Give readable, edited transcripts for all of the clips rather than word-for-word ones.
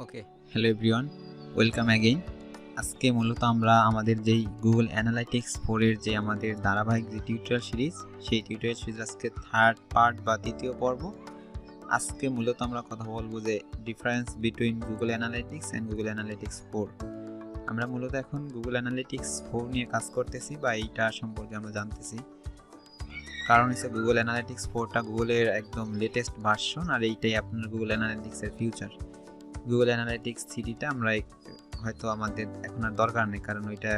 ওকে, hello everyone, welcome again. আজকে মূলত আমরা আমাদের যেই গুগল অ্যানালাইটিক্স 4 এর যে আমাদের ধারাবাহিক যে টিউটোরিয়াল সিরিজ, সেই টিউটোরিয়াল সিরিজ আজকে থার্ড পার্ট বা তৃতীয় পর্ব। আজকে মূলত আমরা কথা বলবো যে difference between Google analytics and Google analytics 4। আমরা মূলত এখন গুগল অ্যানালাইটিক্স 4 নিয়ে কাজ করতেছি বা এইটা সম্পর্কে আমরা জানতেছি। কারণ হচ্ছে গুগল অ্যানালাইটিক্স 4টা গুগলের একদম লেটেস্ট ভার্সন, আর এইটাই আপনার গুগল অ্যানালাইটিক্সের ফিউচার। গুগল অ্যানালাইটিক্স 3টা আমরা হয়তো আমাদের এখন আর দরকার নেই, কারণ ওইটা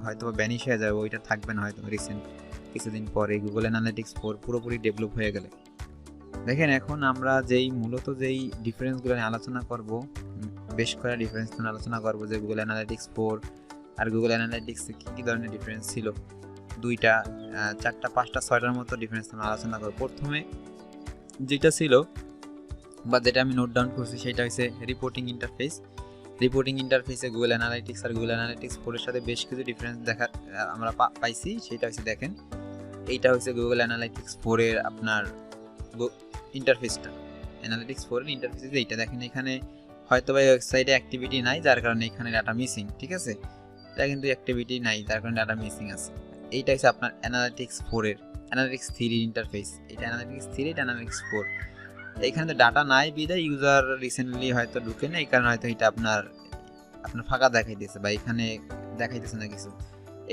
হয়তো ব্যানিশ হয়ে যাবে, ওইটা থাকবে না হয়তো রিসেন্ট কিছুদিন পরে গুগল অ্যানালাইটিক্স 4 পুরোপুরি ডেভেলপ হয়ে গেলে। দেখেন, এখন আমরা মূলত যেই ডিফারেন্সগুলো নিয়ে আলোচনা করব, বেশ কয়েকটা ডিফারেন্স নিয়ে আলোচনা করব যে গুগল অ্যানালাইটিক্স 4 আর গুগল অ্যানালাইটিক্সে কী কী ধরনের ডিফারেন্স ছিল। দুইটা, চারটা, পাঁচটা, ছয়টার মতো ডিফারেন্স নিয়ে আলোচনা করব। প্রথমে যেটা ছিল বা যেটা আমি নোট ডাউন করছি সেটা হচ্ছে রিপোর্টিং ইন্টারফেস। রিপোর্টিং ইন্টারফেসে গুগল অ্যানালাইটিক্স আর গুগল অ্যানালাইটিক্স 4 এর সাথে বেশ কিছু ডিফারেন্স আমরা পাইছি। সেটা হচ্ছে দেখেন, এইটা হচ্ছে গুগল অ্যানালাইটিক্স 4 এর আপনার ইন্টারফেসটা। অ্যানালাইটিক্স 4 এর ইন্টারফেসে এইটা দেখেন, এখানে হয়তো বা ওয়েবসাইটে অ্যাক্টিভিটি নাই, যার কারণে এখানে ডাটা মিসিং। ঠিক আছে, এটা কিন্তু অ্যাক্টিভিটি নাই, যার কারণে ডাটা মিসিং আছে। এইটা হচ্ছে আপনার অ্যানালাইটিক্স 4 এর, অ্যানালাইটিক্স 3 এর ইন্টারফেস। এটা অ্যানালাইটিক্স 3, এটা অ্যানালাইটিক্স 4। এখানে তো ডাটা নাই বিদায় ইউজার রিসেন্টলি হয়তো ঢুকে না, এই কারণে হয়তো এটা আপনার ফাঁকা দেখাইতেছে বা এখানে দেখাইতেছে না কিছু।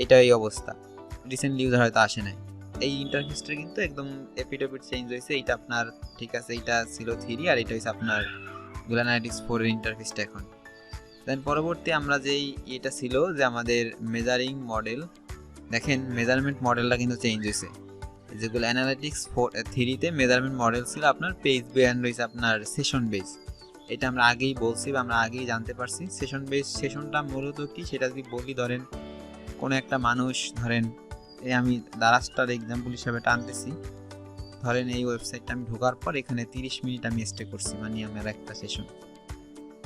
এটা এই অবস্থা, রিসেন্টলি ইউজার হয়তো আসে নাই। এই ইন্টারফেসটা কিন্তু একদম এপিড চেঞ্জ হয়েছে। এটা আপনার ঠিক আছে, এটা ছিল 3 আর এটা হচ্ছে আপনার গুগল অ্যানালাইটিক্স 4 এর ইন্টারফেসটা এখন। দেন পরবর্তী আমরা যেই এটা ছিল যে আমাদের মেজারিং মডেল, দেখেন মেজারমেন্ট মডেলটা কিন্তু চেঞ্জ হয়েছে। যেগুলো অ্যানালাইটিক্স 3তে মেজারমেন্ট মডেল ছিল আপনার পেজ বেস অ্যান্ড রয়েছে আপনার সেশন বেস। এটা আমরা আগেই বলছি বা আমরা আগেই জানতে পারছি। সেশন বেস, সেশনটা মূলত কি সেটা যদি বলি, ধরেন কোনো একটা মানুষ, ধরেন আমি দারাজটার এক্সাম্পল হিসাবে টানতেছি। ধরেন এই ওয়েবসাইটটা আমি ঢোকার পর এখানে 30 মিনিট আমি স্টে করছি, মানে আমার একটা সেশন।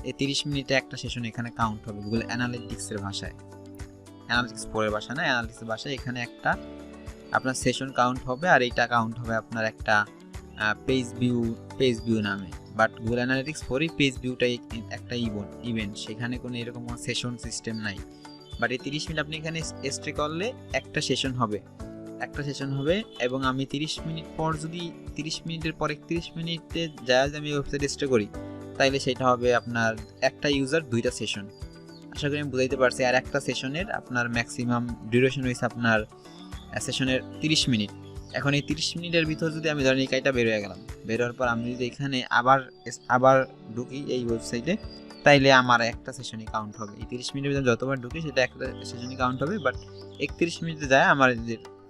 এই 30 মিনিটে একটা সেশন এখানে কাউন্ট হবে গুগল অ্যানালিটিক্সের ভাষায়। অ্যানালিটিক্স 4 এর ভাষা না, অ্যানালিটিক্সের ভাষায় এখানে একটা আপনার সেশন কাউন্ট হবে, আর এইটা কাউন্ট হবে আপনার একটা পেজ ভিউ নামে। বাট গুগল অ্যানালিটিক্স 4 পেজ ভিউটাই একটা ইভেন্ট, সেখানে কোনো এরকম কোনো সেশন সিস্টেম নাই। বাট এই 30 মিনিট আপনি এখানে স্টে করলে একটা সেশন হবে, এবং আমি 30 মিনিট পর যদি 30 মিনিটের পর 31 মিনিটে যায় আমি ওয়েবসাইটে স্টে করি, তাইলে সেটা হবে আপনার একটা ইউজার 2টা সেশন। আশা করি আমি বুঝাইতে পারছি। আর একটা সেশনের আপনার ম্যাক্সিমাম ডিউরেশন হয়েছে আপনার সেশনের 30 মিনিট। এখন এই 30 মিনিটের ভিতর যদি আমি ধরেন এই কাজটা বের হয়ে গেলাম, বের হওয়ার পর আমি যদি এখানে আবার ঢুকি এই ওয়েবসাইটে, তাইলে আমার একটা সেশনই কাউন্ট হবে। এই 30 মিনিটের ভিতর যতবার ঢুকি সেটা একটা সেশনই কাউন্ট হবে। বাট 31 মিনিটে যায় আমার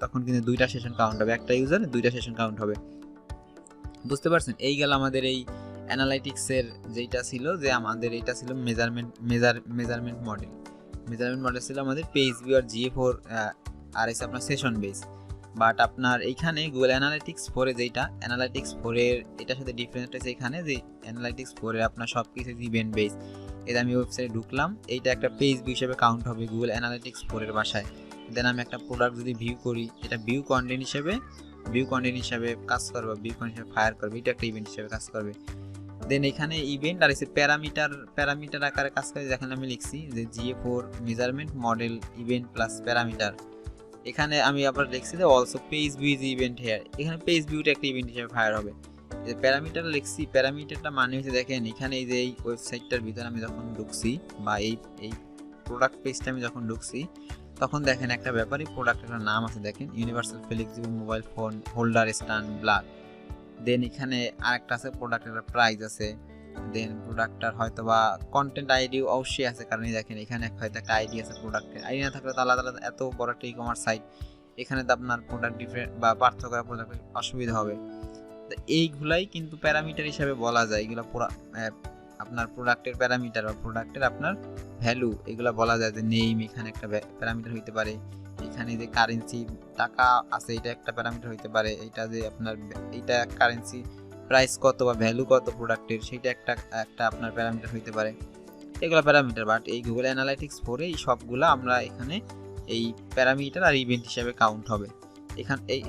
তখন কিন্তু 2টা সেশন কাউন্ট হবে, একটা ইউজারে 2টা সেশন কাউন্ট হবে। বুঝতে পারছেন? এই গেল আমাদের এই অ্যানালাইটিক্সের যেটা ছিল, যে আমাদের এটা ছিল মেজারমেন্ট মডেল। মেজারমেন্ট মডেল ছিল আমাদের পেজ ভিউ আর GA4 আর এসে আপনার সেশন বেস। বাট আপনার এইখানে গুগল অ্যানালাইটিক্স 4 এ যেটা অ্যানালাইটিক্স 4 এর এটার সাথে ডিফারেন্স আছে এখানে, যে অ্যানালাইটিক্স 4 এর আপনার সব কিছু ইভেন্ট বেস। এটা আমি ওয়েবসাইটে ঢুকলাম, এইটা একটা পেজ ভিউ হিসেবে কাউন্ট হবে গুগল অ্যানালাইটিক্স 4 এর ভাষায়। দেন আমি একটা প্রোডাক্ট যদি ভিউ করি, এটা ভিউ কন্টেন্ট হিসেবে কাজ করবে, ভিউ কন্টেন্ট হিসেবে ফায়ার করবে, এটা একটা ইভেন্ট হিসেবে কাজ করবে। দেন এখানে ইভেন্ট আর এসে প্যারামিটার আকারে কাজ করে, যেখানে আমি লিখছি যে GA4 measurement model event plus parameter. এখানে আমি আবার লিখছি যে also page view is event here, এখানে পেজ ভিউটা একটা ইভেন্ট হিসেবে ফায়ার হবে। যে প্যারামিটার লিখছি, প্যারামিটারটা মানে হচ্ছে দেখেন এখানে এই যে এই ওয়েবসাইটটার ভিতরে আমি যখন ঢুকছি বা এই প্রোডাক্ট পেজটা আমি যখন ঢুকছি, তখন দেখেন একটা ব্যাপারই প্রোডাক্টের একটা নাম আছে, দেখেন universal flexible mobile phone holder stand black. Then এখানে আরেকটা আছে প্রোডাক্টের একটা প্রাইস আছে। দেন প্রোডাক্টটার হয়তো বা কন্টেন্ট আইডি অবশ্যই আছে, কারণ দেখেন এখানে হয়তো একটা আইডি আছে, প্রোডাক্টের আইডি না থাকলে তো আলাদা আলাদা, এত বড় একটা ই-কমার্স সাইট, এখানে তো আপনার প্রোডাক্ট ডিফারেন্ট বা পার্থক্য করা প্রোডাক্টের অসুবিধা হবে। তো এইগুলাই কিন্তু প্যারামিটার হিসাবে বলা যায়, এগুলো পুরো আপনার প্রোডাক্টের প্যারামিটার বা প্রোডাক্টের আপনার ভ্যালু, এগুলো বলা যায়। যে নেম এখানে একটা প্যারামিটার হইতে পারে, এখানে যে কারেন্সি টাকা আছে এটা একটা প্যারামিটার হইতে পারে, এটা যে আপনার এইটা কারেন্সি প্রাইস কত বা ভ্যালু কত প্রোডাক্টের, সেটা একটা আপনার প্যারামিটার হইতে পারে, এগুলো প্যারামিটার। বাট এই গুগল অ্যানালাইটিক্স 4 এই সবগুলো আমরা এখানে এই প্যারামিটার আর ইভেন্ট হিসাবে কাউন্ট হবে। এখানে এই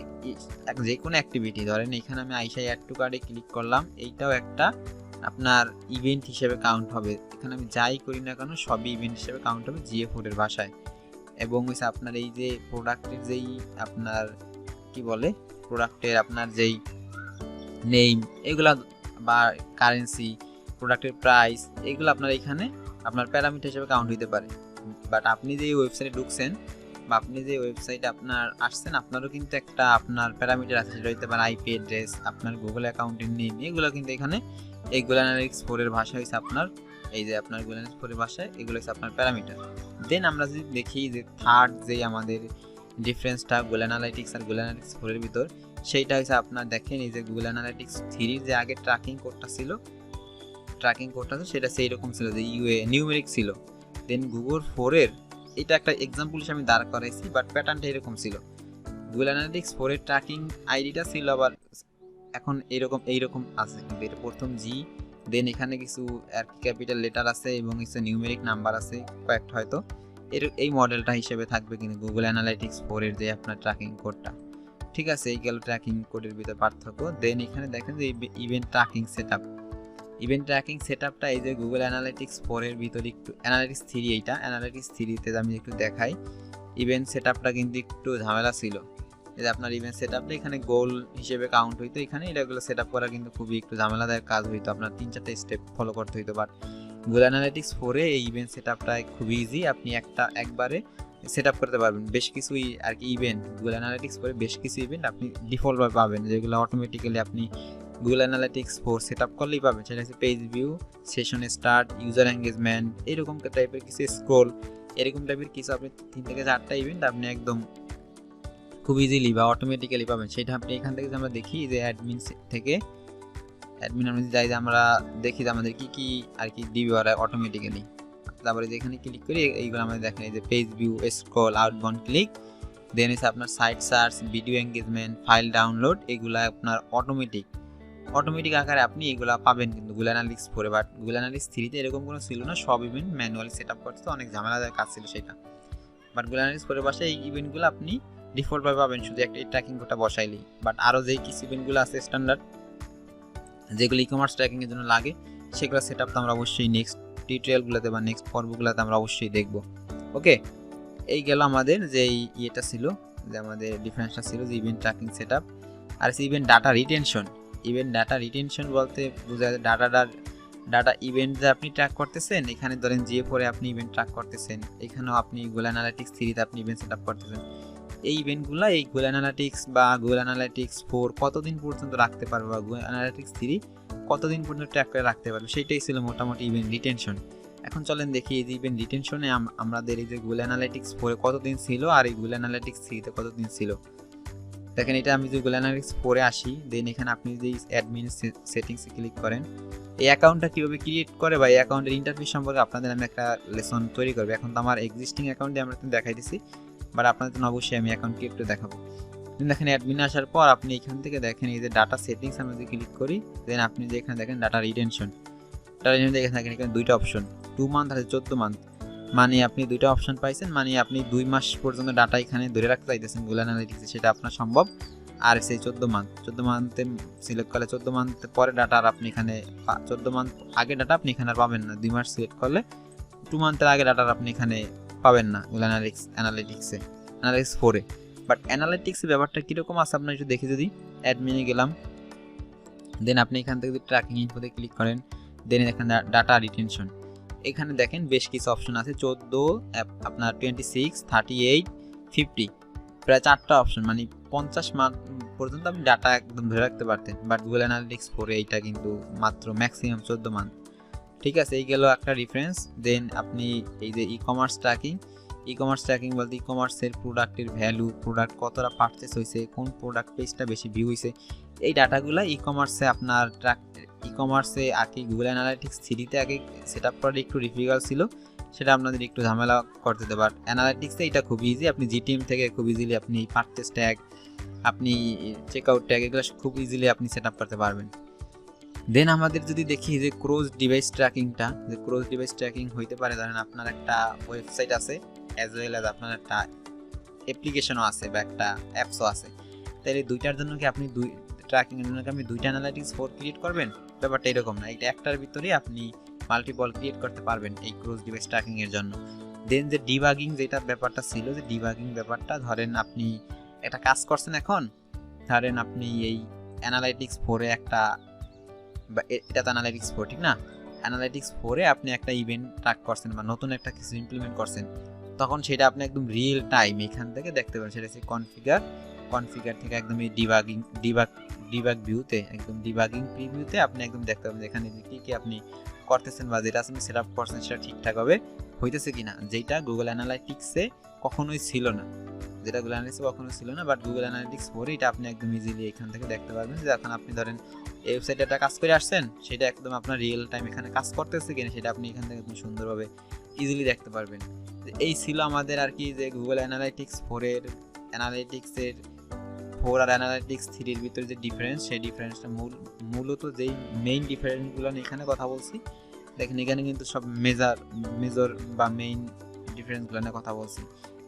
যে কোনো অ্যাক্টিভিটি, ধরেন এখানে আমি আইসা অ্যাড টু কার্ডে ক্লিক করলাম, এইটাও একটা আপনার ইভেন্ট হিসেবে কাউন্ট হবে। এখানে আমি যাই করি না কেন সবই ইভেন্ট হিসেবে কাউন্ট হবে GA4 এর ভাষায়। এবং হচ্ছে আপনার এই যে প্রোডাক্টের যেই আপনার কি বলে প্রোডাক্টের আপনার যেই নেম এগুলা বা কারেন্সি, প্রোডাক্টের প্রাইস, এগুলো আপনার এখানে আপনার প্যারামিটার হিসেবে কাউন্ট হইতে পারে। বাট আপনি যে ওয়েবসাইটে ঢুকছেন বা আপনি যে ওয়েবসাইটে আপনার আসছেন, আপনারও কিন্তু একটা আপনার প্যারামিটার আছে, সেটা হইতে পারে আইপি অ্যাড্রেস, আপনার গুগল অ্যাকাউন্টের নেম, এগুলো কিন্তু এখানে এই গুগল অ্যানালিটিক্স 4 এর ভাষা হইছে আপনার এই যে আপনার গুগল অ্যানালিটিক্স 4 এর ভাষায় এগুলো হচ্ছে আপনার প্যারামিটার। দেন আমরা যদি দেখি যে থার্ড যেই আমাদের ডিফারেন্সটা গুগল অ্যানালিটিক্স আর গুগল অ্যানালিটিক্স 4 এর ভিতর, সেইটা হচ্ছে আপনার দেখেন এই যে গুগল অ্যানালিটিক্স 3 যে আগে ট্র্যাকিং কোডটা ছিল, সেটা সেই রকম ছিল যে ইউএ নিউমেরিক ছিল। দেন গুগল 4 এর এটা একটা এক্সাম্পল হিসেবে আমি দাঁড় করাইছি, বাট প্যাটার্নটা এরকম ছিল। গুগল অ্যানালিটিক্স 4 এর ট্র্যাকিং আইডিটা ছিল আবার এখন এইরকম আছে, কিন্তু এটা প্রথম জি, দেন এখানে কিছু আর ক্যাপিটাল লেটার আছে এবং কিছু নিউমেরিক নাম্বার আছে কয়েকটা, হয়তো এই মডেলটা হিসেবে থাকবে কিন্তু গুগল অ্যানালিটিক্স 4 এর যে আপনার ট্র্যাকিং কোডটা। ঠিক আছে, এই গেল ট্র্যাকিং কোডের ভিতরে পার্থক্য। দেন এখানে দেখেন যে ইভেন্ট ট্র্যাকিং সেটআপটা এই যে গুগল অ্যানালিটিক্স 4 এর ভিতরে একটু অ্যানালিটিক্স 3, এইটা অ্যানালিটিক্স 3 তে আমি একটু দেখাই। ইভেন্ট সেটআপটা কিন্তু একটু ঝামেলা ছিল। এই যে আপনার ইভেন্ট সেটআপটা এখানে গোল হিসেবে কাউন্ট হইতো, এখানে এটাগুলো সেটআপ করা কিন্তু খুবই একটু ঝামেলাদায়ক কাজ হইতো, আপনার 3-4টা স্টেপ ফলো করতে হইতো। বাট গুগল অ্যানালিটিক্স 4 এ এই ইভেন্ট সেটআপটা খুবই ইজি, আপনি একবারে সেটআপ করতে পারবেন। বেশ কিছুই আর কি ইভেন্ট গুগল অ্যানালিটিক্স 4 এ বেশ কিছু ইভেন্ট আপনি ডিফল্টভাবে পাবেন, যেগুলো অটোমেটিক্যালি আপনি গুগল অ্যানালিটিক্স 4 সেটআপ করলেই পাবেন। সেটা হচ্ছে page view, session start, user engagement, এরকম টাইপের কিছু স্ক্রল, এরকম টাইপের কিছু আপনি 3 থেকে 4টা ইভেন্ট আপনি একদম খুব ইজিলি বা অটোমেটিক্যালি পাবেন। সেটা আপনি এখান থেকে আমরা দেখি যে অ্যাডমিন থেকে আমরা যাই যে আমরা দেখি যে আমাদের কি কি আর কি দিবে ওরা অটোমেটিক্যালি। তারপরে যেখানে ক্লিক করি এইগুলো আমাদের দেখেন, এই যে page view, scroll, outbound click, then এসে আপনার site search, video engagement, file download, এগুলো আপনার অটোমেটিক আকারে আপনি এগুলা পাবেন কিন্তু গুগল অ্যানালিটিক্স 4 এ। বাট গুগল অ্যানালিটিক্স 3 তে এরকম কোনো ছিল না, সব ইভেন্ট ম্যানুয়ালি সেটআপ করতে তো অনেক ঝামেলাদায়ক কাজ ছিল সেটা। বাট গুগল অ্যানালিটিক্স 4 এর ভাষায় এই ইভেন্টগুলো আপনি ডিফল্টভাবে পাবেন শুধু একটা ট্র্যাকিং কোডটা বসাইলেই। বাট আরও যেই কিছু ইভেন্টগুলো আছে স্ট্যান্ডার্ড, যেগুলো ই কমার্স ট্র্যাকিং এর জন্য লাগে, সেগুলো সেটআপ তো আমরা অবশ্যই নেক্সট টিউটোরিয়ালগুলোতে বা নেক্সট পর্বগুলোতে আমরা অবশ্যই দেখব। ওকে, এই গেল আমাদের যে ইয়েটা ছিল, যে আমাদের ডিফারেন্সটা ছিল যে ইভেন্ট ট্র্যাকিং সেটআপ আর event data retention. Event data retention বলতে বোঝা যায় ডাটা ইভেন্ট যে আপনি ট্র্যাক করতেছেন, এখানে ধরেন GA4 এ আপনি ইভেন্ট ট্র্যাক করতেছেন, এখানেও আপনি গুগল অ্যানালিটিক্স 3 তে আপনি ইভেন্ট সেটআপ করতেছেন। এই ইভেন্টগুলো এই গুগল অ্যানালিটিক্স বা গুগল অ্যানালিটিক্স 4 কতদিন পর্যন্ত রাখতে পারবে বা গুগল অ্যানালিটিক্স 3 কতদিন পর্যন্ত ট্র্যাক করে রাখতে পারবে, সেটাই ছিল মোটামুটি ইভেন্ট রিটেনশন। এখন চলেন দেখি এই যে ইভেন্ট রিটেনশনে আমাদের এই যে গুগল অ্যানালিটিক্স 4 এ কতদিন ছিল আর এই গুগল অ্যানালিটিক্স 3 তে কতদিন ছিল। দেখেন, এটা আমি যে গুগল অ্যানালিটিক্স 4 এ আসি, দেন এখানে আপনি যে অ্যাডমিন সেটিংসে ক্লিক করেন, এই অ্যাকাউন্টটা কীভাবে ক্রিয়েট করে বা এই অ্যাকাউন্টের ইন্টারফেস সম্পর্কে আপনাদের আমি একটা লেসন তৈরি করবো। এখন তো আমার এক্সিস্টিং অ্যাকাউন্টে আমরা দেখাই দিছি, বাট আপনাদের জন্য অবশ্যই আমি অ্যাকাউন্ট ক্রিয়েট করে দেখাবো। দেখেন অ্যাডমিনে আসার পর আপনি এখান থেকে দেখেন এই যে ডাটা সেটিংস আমি যদি ক্লিক করি, দেন আপনি যে এখানে দেখেন ডাটা রিটেনশন এখানে দেখেন এখানে দুইটা অপশন, 2 মান্থ আর 14 মান্থ, মানে আপনি দুইটা অপশন পাইছেন, মানে আপনি 2 মাস পর্যন্ত ডাটা এখানে ধরে রাখতে চাইতেছেন গুগল অ্যানালিটিক্সে, সেটা আপনার সম্ভব। আর সেই 14 মান্থে সিলেক্ট করলে 14 মান্থ পরে ডাটা আর আপনি এখানে 14 মান্থ আগে ডাটা আপনি এখানে আর পাবেন না। 2 মাস সিলেক্ট করলে 2 মান্থের আগে ডাটা আপনি এখানে পাবেন না গুগল অ্যানালিটিক্সে 4 এ। বাট অ্যানালিটিক্সের ব্যাপারটা কীরকম আছে আপনার একটু দেখি। যদি অ্যাডমিনে গেলাম, দেন আপনি এখান থেকে যদি ট্র্যাকিং ইনফোতে ক্লিক করেন, দেন এখানে ডাটা রিটেনশন, এখানে দেখেন বেশ কিছু অপশন আছে, 14, আপনার 26, 38, 50, প্রায় 4টা অপশন, মানে 50 মান্থ পর্যন্ত আপনি ডাটা একদম ধরে রাখতে পারতেন। বাট গুগল অ্যানালিটিক্স 4 এ এইটা কিন্তু মাত্র ম্যাক্সিমাম 14 মান্থ। ঠিক আছে, এই গেল একটা ডিফারেন্স। দেন আপনি এই যে ই কমার্স ট্র্যাকিং বলতে ই কমার্সের প্রোডাক্টের ভ্যালু, প্রোডাক্ট কতটা পারচেস হয়েছে, কোন প্রোডাক্ট পেজটা বেশি ভিউ হয়েছে, এই ডাটাগুলো ই কমার্সে আপনার আর কি গুগল অ্যানালিটিক্স 3 তে আগে সেট আপ করা একটু ডিফিকাল্ট ছিল, সেটা আপনাদের একটু ঝামেলা করতে হতে পারে। অ্যানালিটিক্সে এটা খুব ইজি, আপনি জিটিএম থেকে খুব ইজিলি আপনি পারচেস ট্যাগ, আপনি চেকআউট ট্যাগ, এগুলো খুব ইজিলি আপনি সেট আপ করতে পারবেন। দেন আমাদের যদি দেখি যে ক্রস ডিভাইস ট্র্যাকিং হইতে পারে, ধরেন আপনার একটা ওয়েবসাইট আছে অ্যাজ ওয়েল অ্যাজ আপনার একটা অ্যাপ্লিকেশনও আছে বা একটা অ্যাপসও আছে, তাহলে দুইটার জন্য কি আপনি ট্র্যাকিং এর জন্য কি আপনি দুইটা অ্যানালিটিক্স 4 ক্রিয়েট করবেন? ব্যাপারটা এরকম না, এটা একটার ভিতরে আপনি মাল্টিপল ক্রিয়েট করতে পারবেন এই ক্রস ডিভাইস ট্র্যাকিং এর জন্য। দেন যে ডিবাগিং যেটা ব্যাপারটা ছিল, যে ডিবাগিং ব্যাপারটা ধরেন আপনি একটা কাজ করছেন, এখন ধরেন আপনি এই অ্যানালাইটিক্স 4 একটা, এটা তো অ্যানালাইটিক্স 4 ঠিক না, অ্যানালাইটিক্স 4 আপনি একটা ইভেন্ট ট্র্যাক করছেন বা নতুন একটা কিছু ইমপ্লিমেন্ট করছেন, তখন সেটা আপনি একদম রিয়েল টাইম এখান থেকে দেখতে পারেন। সেটা হচ্ছে কনফিগার থেকে একদম এই ডিবাগ ভিউতে, একদম ডিবাগিং প্রিভিউতে আপনি একদম দেখতে পাবেন এখানে কি কি আপনি করতেছেন বা যেটা আপনি সেট আপ করছেন সেটা ঠিকঠাকভাবে হইতেছে কিনা, যেটা গুগল অ্যানালাইটিক্সে কখনোই ছিল না, যেটা গুগল অ্যানালিটিক্স কখনো ছিল না, বাট গুগল অ্যানালিটিক্স 4 এটা আপনি একদম ইজিলি এখান থেকে দেখতে পারবেন যে এখন আপনি ধরেন এই ওয়েবসাইটে একটা কাজ করে আসছেন, সেটা একদম আপনার রিয়েল টাইম এখানে কাজ করতেছে কিনা সেটা আপনি এখান থেকে একদম সুন্দরভাবে ইজিলি দেখতে পারবেন। এই ছিল আমাদের আর কি যে গুগল অ্যানালিটিক্স 4 এর অ্যানালিটিক্সের 4 আর অ্যানালিটিক্স 3 এর ভিতরে যে ডিফারেন্স, সেই ডিফারেন্সটা মূলত যেই মেইন ডিফারেন্সগুলো নিয়ে এখানে কথা বলছি। দেখেন এখানে কিন্তু সব মেজর বা মেইন ডিফারেন্সগুলো নিয়ে কথা বলছি।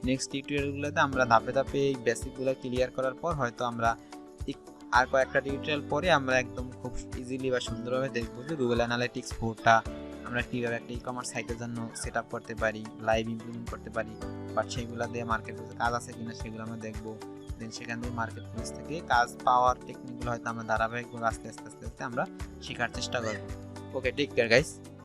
নেক্সট টিউটোরিয়ালগুলোতে আমরা ধাপে ধাপে এই বেসিকগুলো ক্লিয়ার করার পর হয়তো আমরা আর কয়েকটা টিউটোরিয়াল পরে আমরা একদম খুব ইজিলি বা সুন্দরভাবে দেখবো যে গুগল অ্যানালিটিক্স 4টা আমরা কীভাবে একটা ই কমার্স সাইটের জন্য সেট আপ করতে পারি, লাইভ ইমপ্লিমেন্ট করতে পারি, বাট সেগুলো দিয়ে মার্কেট প্লেসে কাজ আছে কিনা সেগুলো আমরা দেখবো। দেন সেখান থেকে মার্কেট প্লেস থেকে কাজ পাওয়ার টেকনিকগুলো হয়তো আমরা ধারাবাহিকভাবে আস্তে আস্তে আমরা শেখার চেষ্টা করবো। ওকে, টেক কেয়ার গাইস।